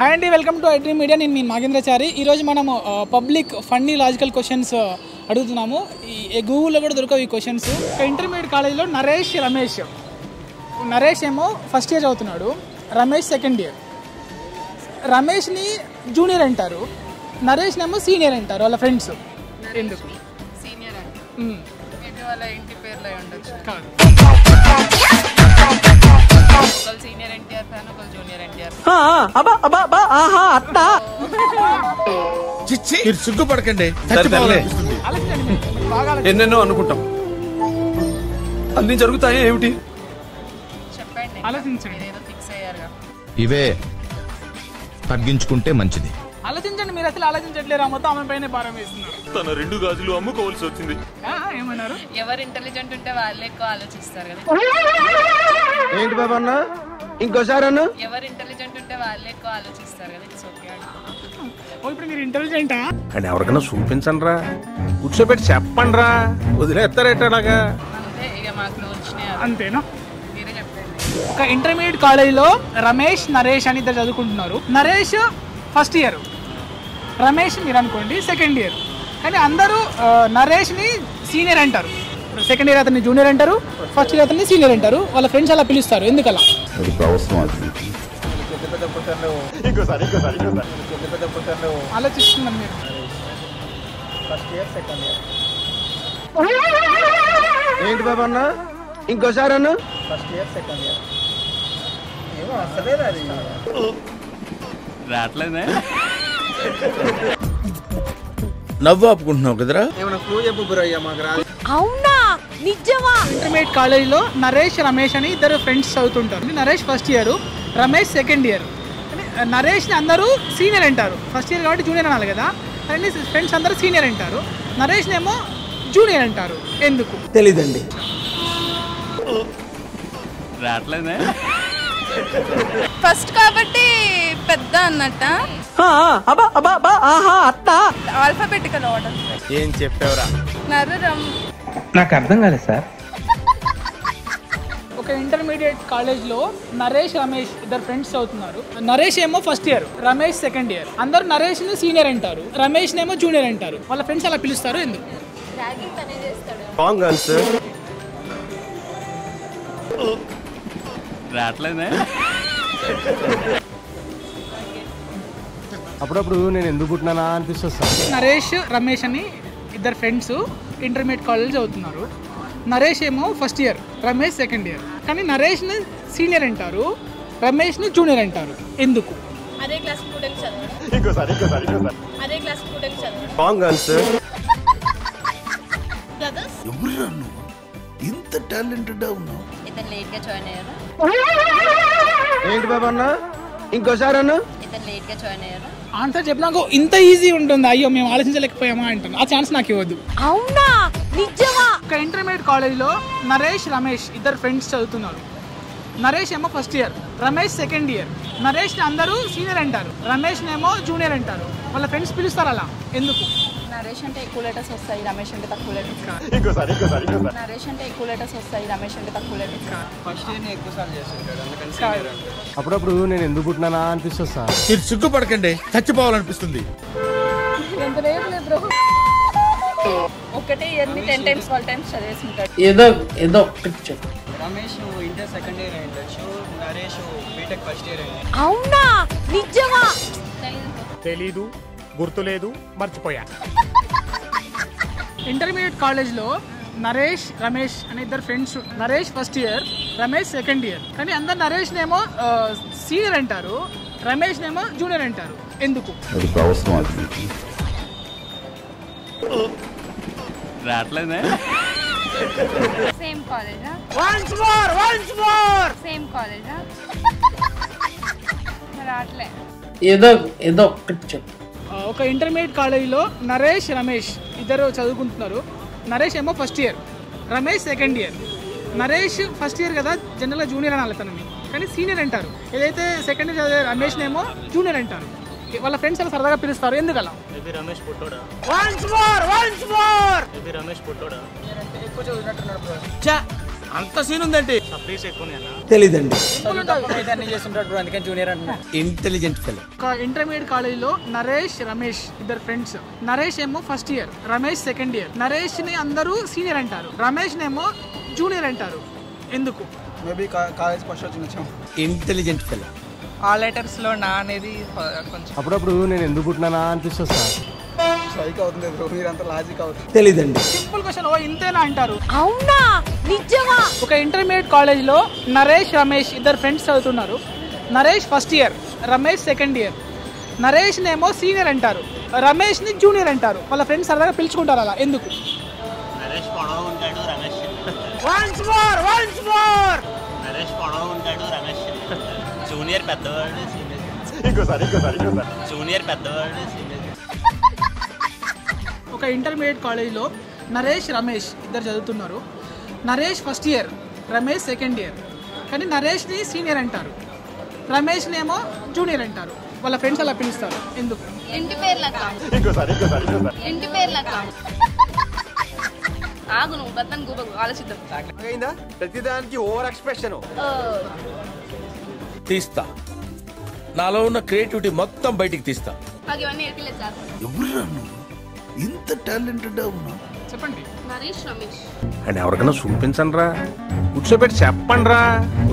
Hi అండి, welcome to iDream media. నేను మీ నాగేంద్రచారి. ఈరోజు మనము పబ్లిక్ ఫన్నీ లాజికల్ క్వశ్చన్స్ అడుగుతున్నాము. ఈ గూగుల్లో కూడా దొరకవు ఈ క్వశ్చన్స్. ఇంటర్మీడియట్ కాలేజ్లో నరేష్ ఏమో ఫస్ట్ ఇయర్ చదువుతున్నాడు, రమేష్ సెకండ్ ఇయర్. రమేష్ని జూనియర్ అంటారు, నరేష్ని ఏమో సీనియర్ అంటారు వాళ్ళ ఫ్రెండ్స్. ఎందుకు సీనియర్ అంటే వాళ్ళ ఇంటి పేర్లు అయి ఉండొచ్చు. కాదు, ఒకళ్ళు సీనియర్ ఎన్టీఆర్ ఫ్యాన్, ఒకళ్ళు జూనియర్ ఎన్టీఆర్. మీరు సిగ్గుపడకండి, ఎన్నెన్నో అనుకుంటాం, అన్ని జరుగుతాయి ఏమిటి? చెప్పండి, ఆలోచించండి. మీరు ఏదో ఫిక్స్ అయ్యారుగా. ఇవే తగ్గించుకుంటే మంచిది. ఆలోచించండి. మీరు అసలు ఆలోచించట్లేరా? మొత్తం ఆమె పైన భారం వేస్తున్నారు. తన 2 గాజులు అమ్ముకోవాల్సి వచ్చింది. ఏమన్నారు? ఎవరు ఇంటెలిజెంట్ ఉంటే వాళ్ళే ఎక్కువ ఆలోచిస్తారు కదా. ఏంటి బాబా అన్న, ఇంకోసారి అన్న. ఎవరు ఇంటెలిజెంట్ ఉంటే వాళ్ళే ఎక్కువ ఆలోచిస్తారు కదా. It's okay. ఇప్పుడు మీరు ఇంటెలిజెంటా? కానీ ఎవరికైనా చూపించండి రా, కూర్చోబెట్టి చెప్పండి రా, వదిలేస్తారేటలాగా. అంతే ఇక మాకు వచ్చినాయి. అంతేనా? మీరే చెప్పండి. ఒక ఇంటర్మీడియట్ కాలేజీలో రమేష్, నరేష్ అని ఇద్దరు చదువుకుంటున్నారు. నరేష్ ఫస్ట్ ఇయర్, రమేష్ మీరు అనుకోండి సెకండ్ ఇయర్. కానీ అందరూ నరేష్ని సీనియర్ అంటారు, సెకండ్ ఇయర్ అతన్ని జూనియర్ అంటారు, ఫస్ట్ ఇయర్ అతన్ని సీనియర్ అంటారు. వాళ్ళ ఫ్రెండ్స్ అలా పిలుస్తారు. ఎందుకలా? ఆలోచిస్తున్నాను మీరు. ఏంటి బాబా అన్న, ఇంకోసారి అన్న. రావట్లేదే. నవ్వు ఆపుకుంటున్నావు కదరా. అవునా, నిజమా? ఇంటర్మీడియట్ కాలేజీలో నరేష్, రమేష్ అని ఇద్దరు ఫ్రెండ్స్ చదువుతుంటారు. Naresh first year, Ramesh second year. నరేష్ని అందరూ సీనియర్ అంటారు, ఫస్ట్ ఇయర్ కాబట్టి జూనియర్ అనాలి కదా. కానీ ఫ్రెండ్స్ అందరూ సీనియర్ అంటారు, నరేష్ని ఏమో జూనియర్ అంటారు. ఎందుకు? తెలీదండి. రావట్లేదే. ఫస్ట్ కాబట్టి పెద్ద అన్నట్ట. Alphabetical order. ఏం చెప్పావురా? నరరం. నాకు అర్థం కాలేదు సార్. ఒక ఇంటర్మీడియట్ కాలేజ్లో నరేష్, రమేష్ ఇద్దరు ఫ్రెండ్స్ చదువుతున్నారు. నరేష్ ఏమో first year, Ramesh second year. అందరూ నరేష్ని సీనియర్ అంటారు, రమేష్ని ఏమో జూనియర్ అంటారు. వాళ్ళ ఫ్రెండ్స్ అలా పిలుస్తారు. ఎందుకు? Wrong answer. రావట్లేదే. అప్పుడప్పుడు నేను ఎందుకు పుట్టినానా అనిపిస్తుంది సార్. నరేష్, రమేష్ అని ఇద్దరు ఫ్రెండ్స్ ఇంటర్మీడియట్ కాలేజ్ చదువుతున్నారు. నరేష్ ఏమో first year, Ramesh second year. కానీ నరేష్ని సీనియర్ అంటారు, రమేష్ని జూనియర్ అంటారు. ఎందుకు? అదే క్లాస్ స్టూడెంట్ చదవడం. అదే క్లాస్ స్టూడెంట్ చదవడం. Wrong answer. ఎవరురా నువ్వు ఇంత టాలెంటెడ్ ఉన్నావు? ఇతను లేట్ గా జాయిన్ అయ్యారు. ఏంటి బాబా అన్న, ఇంకోసారి అన్న. ఇతను లేట్ గా జాయిన్ అయ్యారు. ఆన్సర్ చెప్పినాక ఇంత ఈజీ ఉంటుంది, అయ్యో మేము ఆలోచించలేకపోయామా అంటాను. ఆ ఛాన్స్ నాకు ఇవ్వద్దు. అవునా, నిజమా? ఒక ఇంటర్మీడియట్ కాలేజ్లో నరేష్, రమేష్ ఇద్దరు ఫ్రెండ్స్ చదువుతున్నారు. నరేష్ ఏమో first year, Ramesh second year. నరేష్ని అందరూ సీనియర్ అంటారు, రమేష్ని ఏమో జూనియర్ అంటారు. వాళ్ళ ఫ్రెండ్స్ పిలుస్తారు అలా. ఎందుకు? నరేష్ అంటే ఎక్కువ లెటర్స్ వస్తాయి, రమేష్ అంటే తక్కువ లెటర్స్. నరేష్ అంటే ఎక్కువ లెటర్స్ వస్తాయి, రమేష్ అంటే తక్కువ లెటర్స్. అప్పుడప్పుడు నేను ఎందుకు పుట్టినానా అనిపిస్తుంది సార్. మీరు సిగ్గుపడకండి, చచ్చిపోవాలనిపిస్తుంది. ఎంత లేదు బ్రో. ఒకటే ఇయర్ ని 10 times 12 times చదివేసి ఉంటాడు. ఏదో రమేష్ ఇంటర్ సెకండ్ ఇయర్ అయ్యిండొచ్చు, నరేష్ బీటెక్ ఫస్ట్ ఇయర్ అయ్యింది. అవునా, నిజమా? తెలీదు, గుర్తులేదు, మర్చిపోయా. ఇంటర్మీడియట్ కాలేజ్లో నరేష్, రమేష్ అనే ఇద్దరు friends. Naresh first year, Ramesh second year. కానీ అందరు నరేష్నేమో సీనియర్ అంటారు, రమేష్నేమో జూనియర్ అంటారు. ఎందుకు? రావట్లేదే. సేమ్ కాలేజా? సేమ్ కాలేజా? రావట్లే. ఏదో ఒక ఇంటర్మీడియట్ కాలేజీలో నరేష్, రమేష్ ఇద్దరు చదువుకుంటున్నారు. నరేష్ ఏమో first year, Ramesh second year. Naresh first year కదా, జనరల్గా జూనియర్ అని తనని, కానీ సీనియర్ అంటారు. ఏదైతే సెకండ్ ఇయర్ చదివే రమేష్నేమో జూనియర్ అంటారు. వాళ్ళ ఫ్రెండ్స్ అలా సరదాగా పిలుస్తారు. ఎందుకలా? రమేష్ పుట్టోడా? ఎక్కువ చదివినట్టున్నాడు. అంత సీన్ ఉందండి. తెలీదండి. అన్ని చేస్తుంటాడు బ్రో, అందుకని జూనియర్ అంటున్నా. Intelligent fellow. ఒక ఇంటర్మీడియట్ కాలేజీలో నరేష్ రమేష్ ఇద్దరు ఫ్రెండ్స్. నరేష్ ఏమో first year, Ramesh second year. Naresh ని అందరూ సీనియర్ అంటారు, రమేష్ నేమో జూనియర్ అంటారు. ఎందుకు? మేబీ కాలేజ్ ఫస్ట్ వచ్చి ఇంటెలిజెంట్ ఫెలో. ఆ లెటర్స్ లో నా అనేది కొంచెం అప్పుడప్పుడు నేను ఎందుకు పుట్టినానా అనిపిస్తుంది సార్. స్ట్రైక్ అవుతుంది బ్రో, మీరంతా లాజిక్ అవుతుంది. తెలీదండి. సింపుల్ క్వశ్చన్, ఓ ఇంతేనా అంటారు. అవునా నిజమా? ఒక ఇంటర్మీడియట్ కాలేజ్లో నరేష్ రమేష్ ఇద్దరు ఫ్రెండ్స్ చదువుతున్నారు. Naresh first year, Ramesh second year. Naresh నేమో సీనియర్ అంటారు, రమేష్ ని జూనియర్ అంటారు. వాళ్ళ ఫ్రెండ్స్ సరదాగా పిలుచుకుంటారు అలా. ఎందుకు? నరేష్ పొడవు ఉంటాడు, రమేష్ వన్స్ మోర్ నరేష్ పొడవు ఉంటాడు, రమేష్ జూనియర్ పెద్దవాడు, జూనియర్ పెద్దవాడు. ఒక ఇంటర్మీడియట్ కాలేజ్లో నరేష్ రమేష్ ఇద్దరు చదువుతున్నారు. Naresh first year, Ramesh second year. కానీ నరేష్ని సీనియర్ అంటారు, రమేష్ నేమో జూనియర్ అంటారు. వాళ్ళ ఫ్రెండ్స్ అలా పిలుస్తారు. ఎందుకు? ఇంటి పేర్లక ఇంటి పేర్లక ఆగు, నువ్వు బద్దను గూబకు ఆలోచిద్దాం. ప్రతిదానికి ఓవర్ ఎక్స్ప్రెషన్. తీస్తా, నాలో ఉన్న క్రియేటివిటీ మొత్తం బయటికి తీస్తా. ఇవన్నీ ఏర్పిలేదు సార్. ఎవరు ఇంత టాలెంటెడ్ అవునా? చెప్పండి. నరేష్ రమేష్ అండ్ ఎవరికైనా చూపించండి రా, కూర్చోబెట్టి చెప్పండి రా,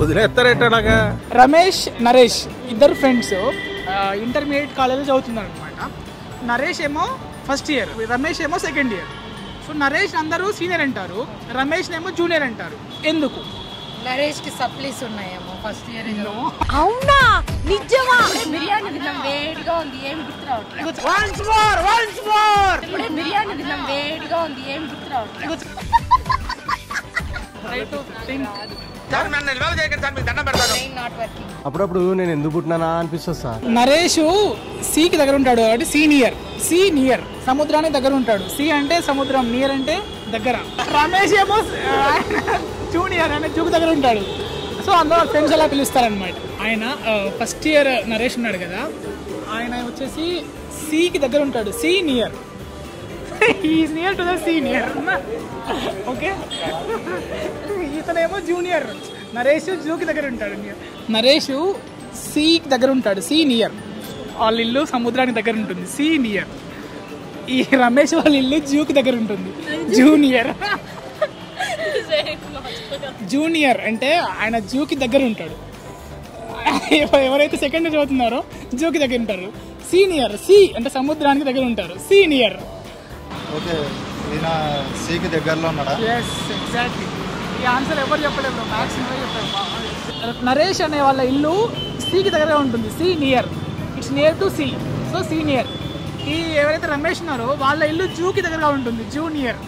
వదిలేస్తారేటలాగా. రమేష్ నరేష్ ఇద్దరు ఫ్రెండ్స్ ఇంటర్మీడియట్ కాలేజ్లో చదువుతున్నారు అనమాట. నరేష్ ఏమో ఫస్ట్ ఇయర్, రమేష్ ఏమో సెకండ్ ఇయర్. సో నరేష్ అందరూ సీనియర్ అంటారు, రమేష్ ఏమో జూనియర్ అంటారు. ఎందుకు? నరేష్ కి సప్లీస్ ఉన్నాయేమో ఫస్ట్ ఇయర్. అవునా నిజమా? బిర్యానీ తిన్నాం, వేడిగా ఉంది, ఏమి గుర్తు రావట్లేదు. బిర్యానీ తిన్నాం, వేడిగా ఉంది, ఏమి గుర్తు రావట్లేదు. అప్పుడప్పుడు నేను ఎందుకు పుట్టినానా అనిపిస్తుంది సార్. నరేష్ సీకి దగ్గర ఉంటాడు కాబట్టి సీనియర్. సముద్రానికి దగ్గర ఉంటాడు. సి అంటే సముద్రం, నియర్ అంటే దగ్గర. రమేష్ ఏమో జూనియర్ అంటే జూకి దగ్గర ఉంటాడు. సో అందులో ఫ్రెండ్స్ అలా పిలుస్తారనమాట. ఆయన ఫస్ట్ ఇయర్ నరేష్ ఉన్నాడు కదా, ఆయన వచ్చేసి సికి దగ్గర ఉంటాడు, senior. Is near to the senior. Okay, ఇతనేమో జూనియర్. నరేష్ జూకి దగ్గర ఉంటాడు. నరేష్ సికి దగ్గర ఉంటాడు, సీనియర్. వాళ్ళ ఇల్లు సముద్రానికి దగ్గర ఉంటుంది, సీనియర్. ఈ రమేష్ వాళ్ళ ఇల్లు జూకి దగ్గర ఉంటుంది, జూనియర్ అంటే ఆయన జూకి దగ్గర ఉంటాడు. ఎవరైతే సెకండ్ ఇయర్ చదువుతున్నారో జూకి దగ్గర ఉంటారు. సీనియర్, సి అంటే సముద్రానికి దగ్గర ఉంటారు, సీనియర్. ఓకే, ఈయన సీకి దగ్గరలో ఉన్నాడా? Yes, exactly. ఈ ఆన్సర్ ఎవరు చెప్పలేరు, మ్యాథ్స్ చెప్పారు. నరేష్ అనే వాళ్ళ ఇల్లు సికి దగ్గర ఉంటుంది, senior. It's near to sea, so senior. ఈ ఎవరైతే రమేష్ ఉన్నారో వాళ్ళ ఇల్లు జూకి దగ్గరగా ఉంటుంది, జూనియర్.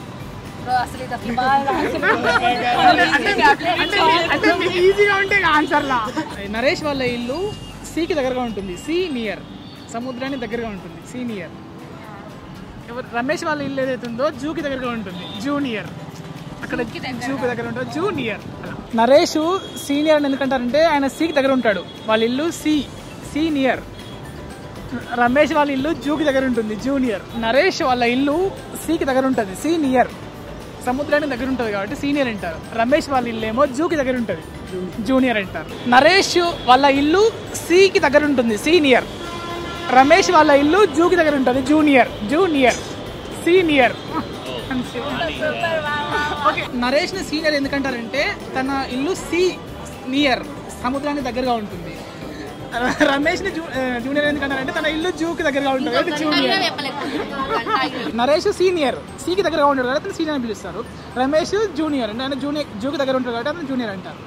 అంటే మీకు ఈజీగా ఉంటే ఆన్సర్లా. నరేష్ వాళ్ళ ఇల్లు సికి దగ్గరగా ఉంటుంది, సీనియర్. సముద్రానికి దగ్గరగా ఉంటుంది, సీనియర్. రమేష్ వాళ్ళ ఇల్లు ఏదైతే ఉందో జూకి దగ్గరగా ఉంటుంది, జూనియర్. అక్కడ జూకి దగ్గర ఉంటుంది, జూనియర్. నరేష్ సీనియర్ అని ఎందుకంటారంటే ఆయన సికి దగ్గర ఉంటాడు, వాళ్ళ ఇల్లు సీనియర్. రమేష్ వాళ్ళ ఇల్లు జూకి దగ్గర ఉంటుంది, జూనియర్. నరేష్ వాళ్ళ ఇల్లు సికి దగ్గర ఉంటుంది, సీనియర్. సముద్రానికి దగ్గర ఉంటుంది కాబట్టి సీనియర్ అంటారు. రమేష్ వాళ్ళ ఇల్లు ఏమో జూకి దగ్గర ఉంటుంది, జూనియర్ అంటారు. నరేష్ వాళ్ళ ఇల్లు సికి దగ్గర ఉంటుంది, సీనియర్. రమేష్ వాళ్ళ ఇల్లు జూకి దగ్గర ఉంటుంది, జూనియర్, సీనియర్. ఓకే, నరేష్ ని సీనియర్ ఎందుకంటారంటే తన ఇల్లు నియర్, సముద్రానికి దగ్గరగా ఉంటుంది. రమేష్ ని జూనియర్ ఎందుకంటారంటే తన ఇల్లు జూకి దగ్గరగా ఉంటుంది, జూనియర్. నరేష్ సీనియర్, సికి దగ్గరగా ఉంటాడు కాబట్టి సీనియర్ అని పిలుస్తారు. రమేష్ జూనియర్ అంటే ఆయన జూకి దగ్గర ఉంటాడు కాబట్టి అతను జూనియర్ అంటారు.